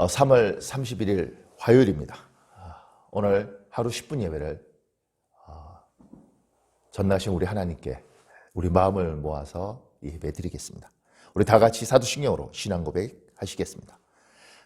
3월 31일 화요일입니다. 오늘 하루 10분 예배를 전능하신 우리 하나님께 우리 마음을 모아서 예배 드리겠습니다. 우리 다 같이 사도신경으로 신앙 고백 하시겠습니다.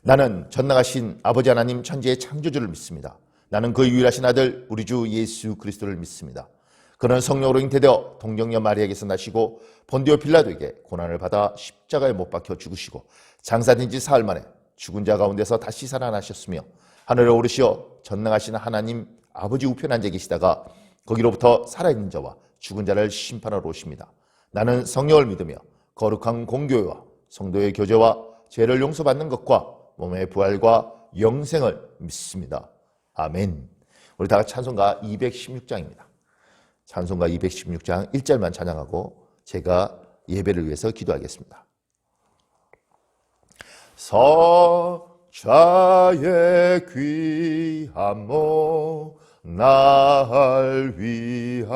나는 전능하신 아버지 하나님 천지의 창조주를 믿습니다. 나는 그 유일하신 아들 우리 주 예수 그리스도를 믿습니다. 그는 성령으로 잉태되어 동정녀 마리아에게서 나시고 본디오 빌라도에게 고난을 받아 십자가에 못 박혀 죽으시고 장사된 지 사흘 만에 죽은 자 가운데서 다시 살아나셨으며 하늘에 오르시어 전능하신 하나님 아버지 우편에 앉아 계시다가 거기로부터 살아있는 자와 죽은 자를 심판하러 오십니다. 나는 성령을 믿으며 거룩한 공교회와 성도의 교제와 죄를 용서받는 것과 몸의 부활과 영생을 믿습니다. 아멘. 우리 다 같이 찬송가 216장입니다. 찬송가 216장 1절만 찬양하고 제가 예배를 위해서 기도하겠습니다. 석자의 귀한 몸 날 위하여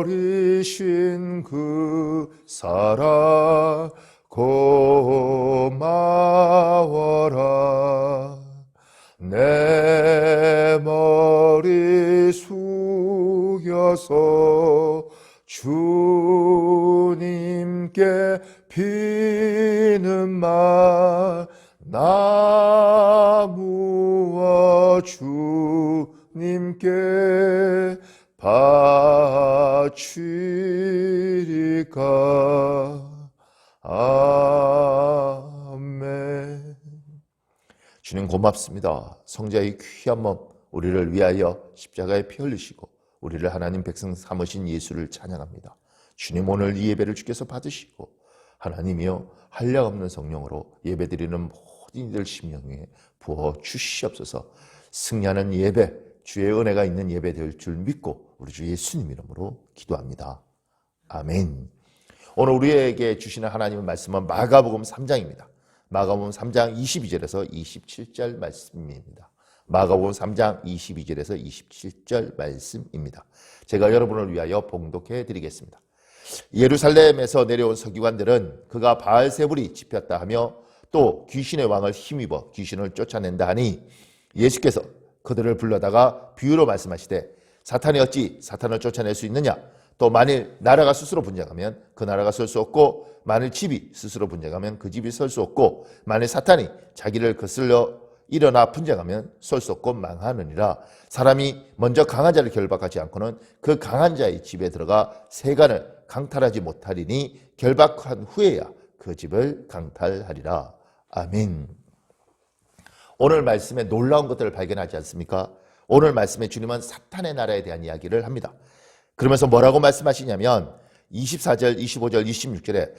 버리신 그 사랑 고마워라. 내 머리 숙여서 주님께 비는 말 나무와 주님께 바치리까. 아멘. 주님 고맙습니다. 성자의 귀한 몸 우리를 위하여 십자가에 피 흘리시고 우리를 하나님 백성 삼으신 예수를 찬양합니다. 주님 오늘 이 예배를 주께서 받으시고 하나님이여 한량없는 성령으로 예배드리는 모든 이들 심령에 부어 주시옵소서. 승리하는 예배, 주의 은혜가 있는 예배 될 줄 믿고 우리 주 예수님 이름으로 기도합니다. 아멘. 오늘 우리에게 주시는 하나님의 말씀은 마가복음 3장입니다. 마가복음 3장 22절에서 27절 말씀입니다. 마가복음 3장 22절에서 27절 말씀입니다. 제가 여러분을 위하여 봉독해 드리겠습니다. 예루살렘에서 내려온 서기관들은 그가 바알세불이 집혔다 하며 또 귀신의 왕을 힘입어 귀신을 쫓아낸다 하니 예수께서 그들을 불러다가 비유로 말씀하시되 사탄이 어찌 사탄을 쫓아낼 수 있느냐? 또 만일 나라가 스스로 분쟁하면 그 나라가 설 수 없고 만일 집이 스스로 분쟁하면 그 집이 설 수 없고 만일 사탄이 자기를 거슬러 일어나 분쟁하면 설 수 없고 망하느니라. 사람이 먼저 강한 자를 결박하지 않고는 그 강한 자의 집에 들어가 세간을 강탈하지 못하리니 결박한 후에야 그 집을 강탈하리라. 아멘. 오늘 말씀에 놀라운 것들을 발견하지 않습니까? 오늘 말씀에 주님은 사탄의 나라에 대한 이야기를 합니다. 그러면서 뭐라고 말씀하시냐면 24절, 25절, 26절에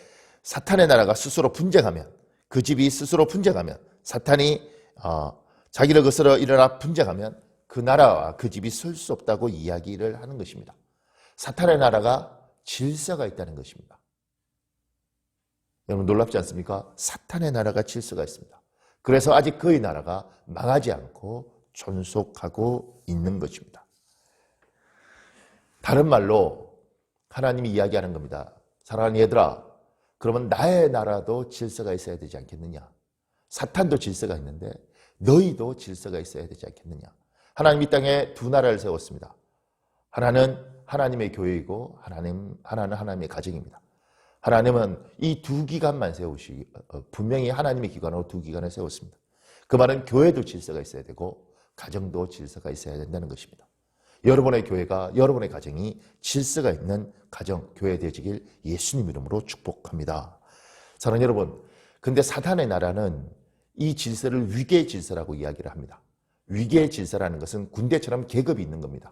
사탄의 나라가 스스로 분쟁하면 그 집이 스스로 분쟁하면 사탄이 자기를 거스러 일어나 분쟁하면 그 나라와 그 집이 설 수 없다고 이야기를 하는 것입니다. 사탄의 나라가 질서가 있다는 것입니다. 여러분 놀랍지 않습니까? 사탄의 나라가 질서가 있습니다. 그래서 아직 그의 나라가 망하지 않고 존속하고 있는 것입니다. 다른 말로 하나님이 이야기하는 겁니다. 사랑하는 얘들아, 그러면 나의 나라도 질서가 있어야 되지 않겠느냐? 사탄도 질서가 있는데 너희도 질서가 있어야 되지 않겠느냐? 하나님 이 땅에 두 나라를 세웠습니다. 하나는 하나님의 교회이고 하나는 하나님의 가정입니다. 하나님은 이 두 기관만 분명히 하나님의 기관으로 두 기관을 세웠습니다. 그 말은 교회도 질서가 있어야 되고 가정도 질서가 있어야 된다는 것입니다. 여러분의 교회가, 여러분의 가정이 질서가 있는 가정, 교회 되시길 예수님 이름으로 축복합니다. 사랑하는 여러분, 근데 사탄의 나라는 이 질서를 위계의 질서라고 이야기를 합니다. 위계의 질서라는 것은 군대처럼 계급이 있는 겁니다.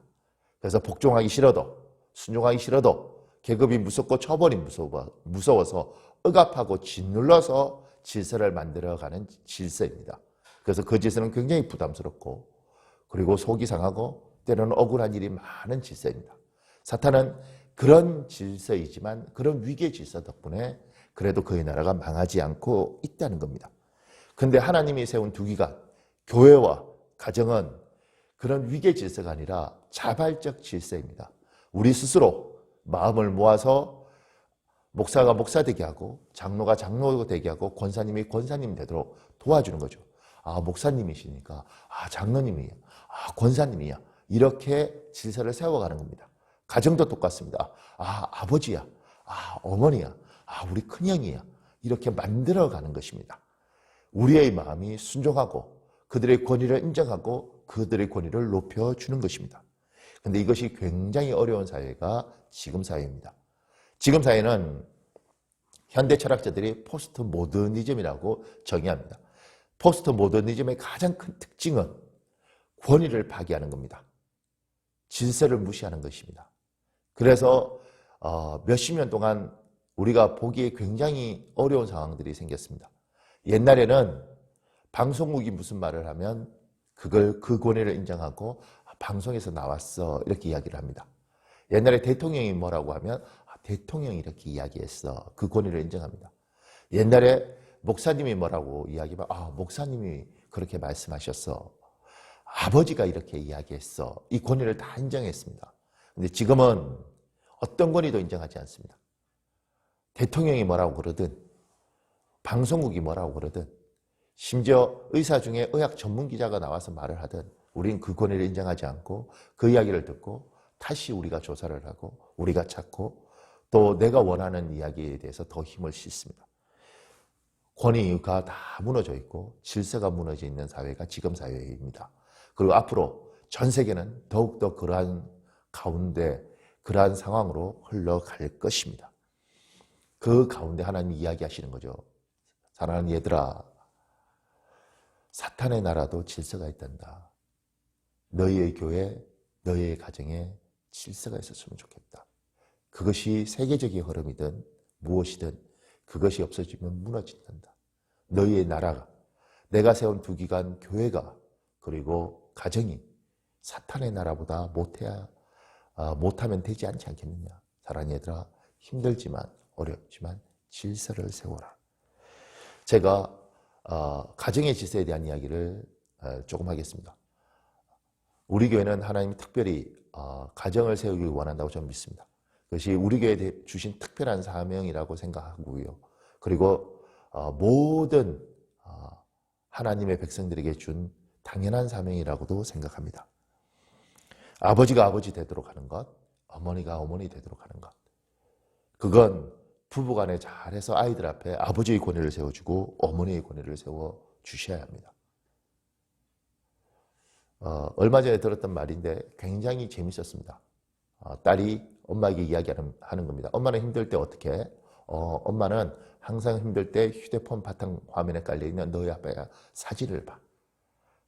그래서 복종하기 싫어도, 순종하기 싫어도 계급이 무섭고 처벌이 무서워서 억압하고 짓눌러서 질서를 만들어가는 질서입니다. 그래서 그 질서는 굉장히 부담스럽고 그리고 속이 상하고 때로는 억울한 일이 많은 질서입니다. 사탄은 그런 질서이지만 그런 위계의 질서 덕분에 그래도 그의 나라가 망하지 않고 있다는 겁니다. 그런데 하나님이 세운 두 기관, 교회와 가정은 그런 위계 질서가 아니라 자발적 질서입니다. 우리 스스로 마음을 모아서 목사가 목사 되게 하고 장로가 장로 되게 하고 권사님이 권사님 되도록 도와주는 거죠. 아, 목사님이시니까 장로님이야. 권사님이야. 이렇게 질서를 세워가는 겁니다. 가정도 똑같습니다. 아버지야. 어머니야. 우리 큰형이야. 이렇게 만들어가는 것입니다. 우리의 마음이 순종하고 그들의 권위를 인정하고 그들의 권위를 높여주는 것입니다. 그런데 이것이 굉장히 어려운 사회가 지금 사회입니다. 지금 사회는 현대 철학자들이 포스트 모더니즘이라고 정의합니다. 포스트 모더니즘의 가장 큰 특징은 권위를 파기하는 겁니다. 질서를 무시하는 것입니다. 그래서 몇십 년 동안 우리가 보기에 굉장히 어려운 상황들이 생겼습니다. 옛날에는 방송국이 무슨 말을 하면 그 권위를 인정하고 방송에서 나왔어 이렇게 이야기를 합니다. 옛날에 대통령이 뭐라고 하면 대통령이 이렇게 이야기했어. 그 권위를 인정합니다. 옛날에 목사님이 뭐라고 이야기하면 목사님이 그렇게 말씀하셨어. 아버지가 이렇게 이야기했어. 이 권위를 다 인정했습니다. 근데 지금은 어떤 권위도 인정하지 않습니다. 대통령이 뭐라고 그러든 방송국이 뭐라고 그러든 심지어 의사 중에 의학 전문 기자가 나와서 말을 하든 우리는 그 권위를 인정하지 않고 그 이야기를 듣고 다시 우리가 조사를 하고 우리가 찾고 또 내가 원하는 이야기에 대해서 더 힘을 싣습니다. 권위가 다 무너져 있고 질서가 무너져 있는 사회가 지금 사회입니다. 그리고 앞으로 전 세계는 더욱더 그러한 가운데 그러한 상황으로 흘러갈 것입니다. 그 가운데 하나님이 이야기하시는 거죠. 사랑하는 얘들아, 사탄의 나라도 질서가 있단다. 너희의 교회, 너희의 가정에 질서가 있었으면 좋겠다. 그것이 세계적인 흐름이든 무엇이든 그것이 없어지면 무너진단다. 너희의 나라가, 내가 세운 두 기관 교회가 그리고 가정이 사탄의 나라보다 못하면 되지 않지 않겠느냐. 사랑하는 얘들아, 힘들지만 어렵지만 질서를 세워라. 제가 가정의 질서에 대한 이야기를 조금 하겠습니다. 우리 교회는 하나님이 특별히 가정을 세우길 원한다고 저는 믿습니다. 그것이 우리 교회에 주신 특별한 사명이라고 생각하고요. 그리고 모든 하나님의 백성들에게 준 당연한 사명이라고도 생각합니다. 아버지가 아버지 되도록 하는 것, 어머니가 어머니 되도록 하는 것. 그건 부부간에 잘해서 아이들 앞에 아버지의 권위를 세워주고 어머니의 권위를 세워주셔야 합니다. 얼마 전에 들었던 말인데 굉장히 재밌었습니다. 딸이 엄마에게 이야기하는 겁니다. 엄마는 힘들 때 어떻게 해? 엄마는 항상 힘들 때 휴대폰 바탕 화면에 깔려있는 너희 아빠의 사진을 봐.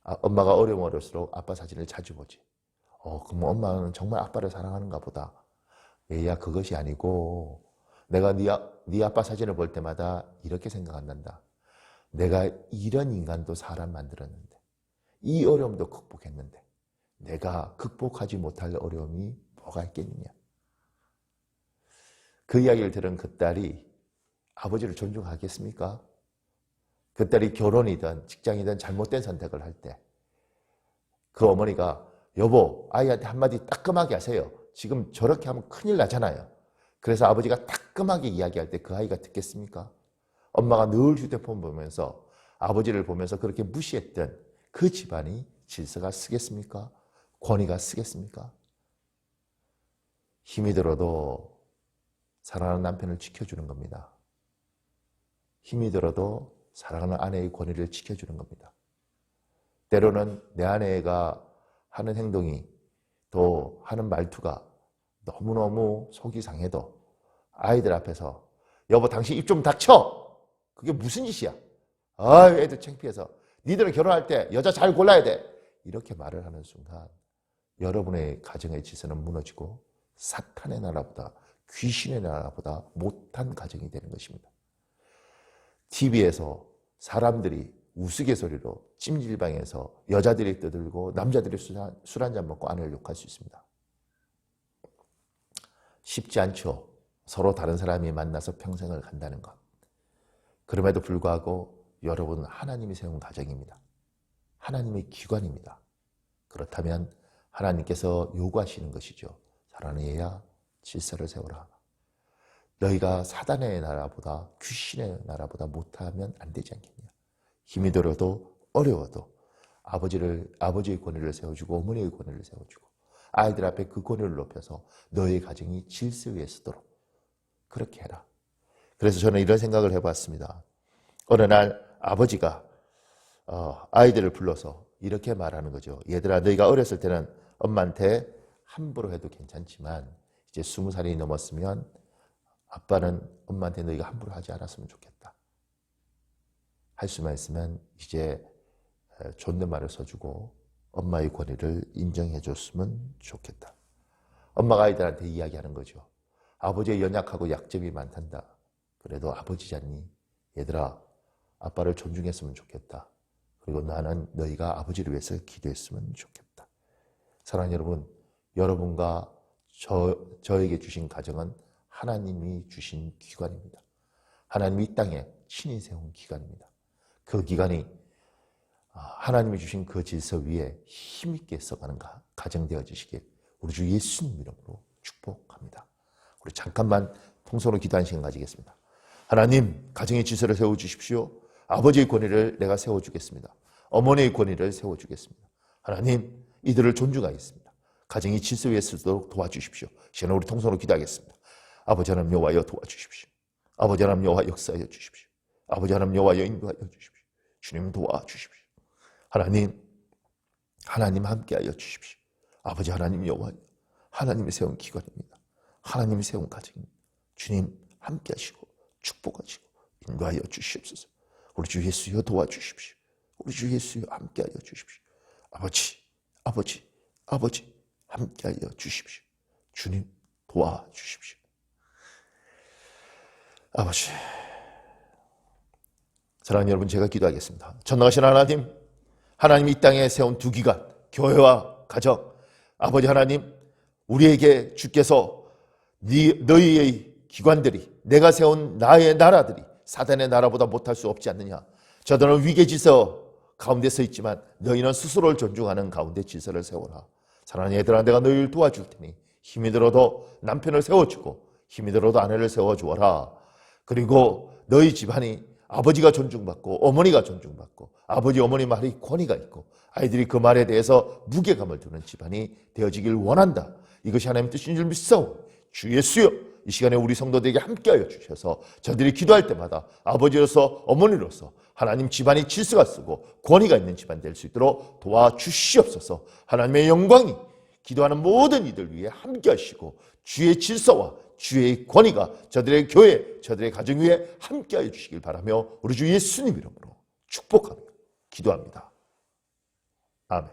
엄마가 어려우면 어려울수록 아빠 사진을 자주 보지. 그럼 엄마는 정말 아빠를 사랑하는가 보다. 얘야, 그것이 아니고 내가 네 아빠 사진을 볼 때마다 이렇게 생각 안 난다. 내가 이런 인간도 사람 만들었는데 이 어려움도 극복했는데 내가 극복하지 못할 어려움이 뭐가 있겠느냐. 그 이야기를 들은 그 딸이 아버지를 존중하겠습니까? 그 딸이 결혼이든 직장이든 잘못된 선택을 할 때 그 어머니가 여보, 아이한테 한마디 따끔하게 하세요. 지금 저렇게 하면 큰일 나잖아요. 그래서 아버지가 따끔하게 이야기할 때 그 아이가 듣겠습니까? 엄마가 늘 휴대폰 보면서 아버지를 보면서 그렇게 무시했던 그 집안이 질서가 쓰겠습니까? 권위가 쓰겠습니까? 힘이 들어도 사랑하는 남편을 지켜주는 겁니다. 힘이 들어도 사랑하는 아내의 권위를 지켜주는 겁니다. 때로는 내 아내가 하는 행동이 또 하는 말투가 너무너무 속이 상해도 아이들 앞에서 여보 당신 입 좀 닥쳐! 그게 무슨 짓이야? 애들 창피해서 니들은 결혼할 때 여자 잘 골라야 돼! 이렇게 말을 하는 순간 여러분의 가정의 질서는 무너지고 사탄의 나라보다 귀신의 나라보다 못한 가정이 되는 것입니다. TV에서 사람들이 우스갯소리로 찜질방에서 여자들이 떠들고 남자들이 술 한잔 먹고 아내를 욕할 수 있습니다. 쉽지 않죠. 서로 다른 사람이 만나서 평생을 간다는 것. 그럼에도 불구하고 여러분은 하나님이 세운 가정입니다. 하나님의 기관입니다. 그렇다면 하나님께서 요구하시는 것이죠. 사랑하는 얘야, 질서를 세워라. 너희가 사단의 나라보다 귀신의 나라보다 못하면 안 되지 않겠냐. 힘이 들어도 어려워도 아버지의 권위를 세워주고 어머니의 권위를 세워주고 아이들 앞에 그 권위를 높여서 너의 가정이 질서에 서도록 그렇게 해라. 그래서 저는 이런 생각을 해봤습니다. 어느 날 아버지가 아이들을 불러서 이렇게 말하는 거죠. 얘들아, 너희가 어렸을 때는 엄마한테 함부로 해도 괜찮지만 이제 20살이 넘었으면 아빠는 엄마한테 너희가 함부로 하지 않았으면 좋겠다. 할 수만 있으면 이제 존댓말을 써주고 엄마의 권위를 인정해 줬으면 좋겠다. 엄마가 아이들한테 이야기하는 거죠. 아버지의 연약하고 약점이 많단다. 그래도 아버지잖니. 얘들아, 아빠를 존중했으면 좋겠다. 그리고 나는 너희가 아버지를 위해서 기도했으면 좋겠다. 사랑하는 여러분, 여러분과 저에게 주신 가정은 하나님이 주신 기관입니다. 하나님이 이 땅에 친히 세운 기관입니다. 그 기관이 하나님이 주신 그 질서 위에 힘있게 써가는 가정 되어지시길 우리 주 예수님 이름으로 축복합니다. 우리 잠깐만 통성으로 기도하는 시간 가지겠습니다. 하나님, 가정의 질서를 세워주십시오. 아버지의 권위를 내가 세워주겠습니다. 어머니의 권위를 세워주겠습니다. 하나님, 이들을 존중하겠습니다. 가정이 질서 위에 서도록 도와주십시오. 시간에 우리 통성으로 기도하겠습니다. 아버지 하나님 여호와여 도와주십시오. 아버지 하나님 여호와 역사하여 주십시오. 아버지 하나님 여호와여 인도하여 주십시오. 주님 도와주십시오. 하나님 함께하여 주십시오. 아버지 하나님 여호와, 하나님이 세운 기관입니다. 하나님이 세운 가정입니다. 주님 함께하시고 축복하시고 인도하여 주시옵소서. 우리 주 예수여 도와주십시오. 우리 주 예수여 함께하여 주십시오. 아버지 함께하여 주십시오. 주님 도와주십시오. 아버지, 사랑하는 여러분, 제가 기도하겠습니다. 전능하신 하나님이 이 땅에 세운 두 기관, 교회와 가정, 아버지 하나님, 우리에게 주께서 너희의 기관들이, 내가 세운 나의 나라들이 사단의 나라보다 못할 수 없지 않느냐. 저들은 위계 질서 가운데 서 있지만 너희는 스스로를 존중하는 가운데 질서를 세워라. 사랑하는 얘들아, 내가 너희를 도와줄 테니 힘이 들어도 남편을 세워주고 힘이 들어도 아내를 세워주어라. 그리고 너희 집안이 아버지가 존중받고 어머니가 존중받고 아버지 어머니 말이 권위가 있고 아이들이 그 말에 대해서 무게감을 두는 집안이 되어지길 원한다. 이것이 하나님의 뜻인 줄 믿사오니 주 예수여, 이 시간에 우리 성도들에게 함께하여 주셔서 저들이 기도할 때마다 아버지로서 어머니로서 하나님 집안이 질서가 쓰고 권위가 있는 집안 될 수 있도록 도와주시옵소서. 하나님의 영광이 기도하는 모든 이들 위해 함께하시고 주의 질서와 주의 권위가 저들의 교회, 저들의 가정 위에 함께하여 주시길 바라며 우리 주 예수님 이름으로 축복하며 기도합니다. 아멘.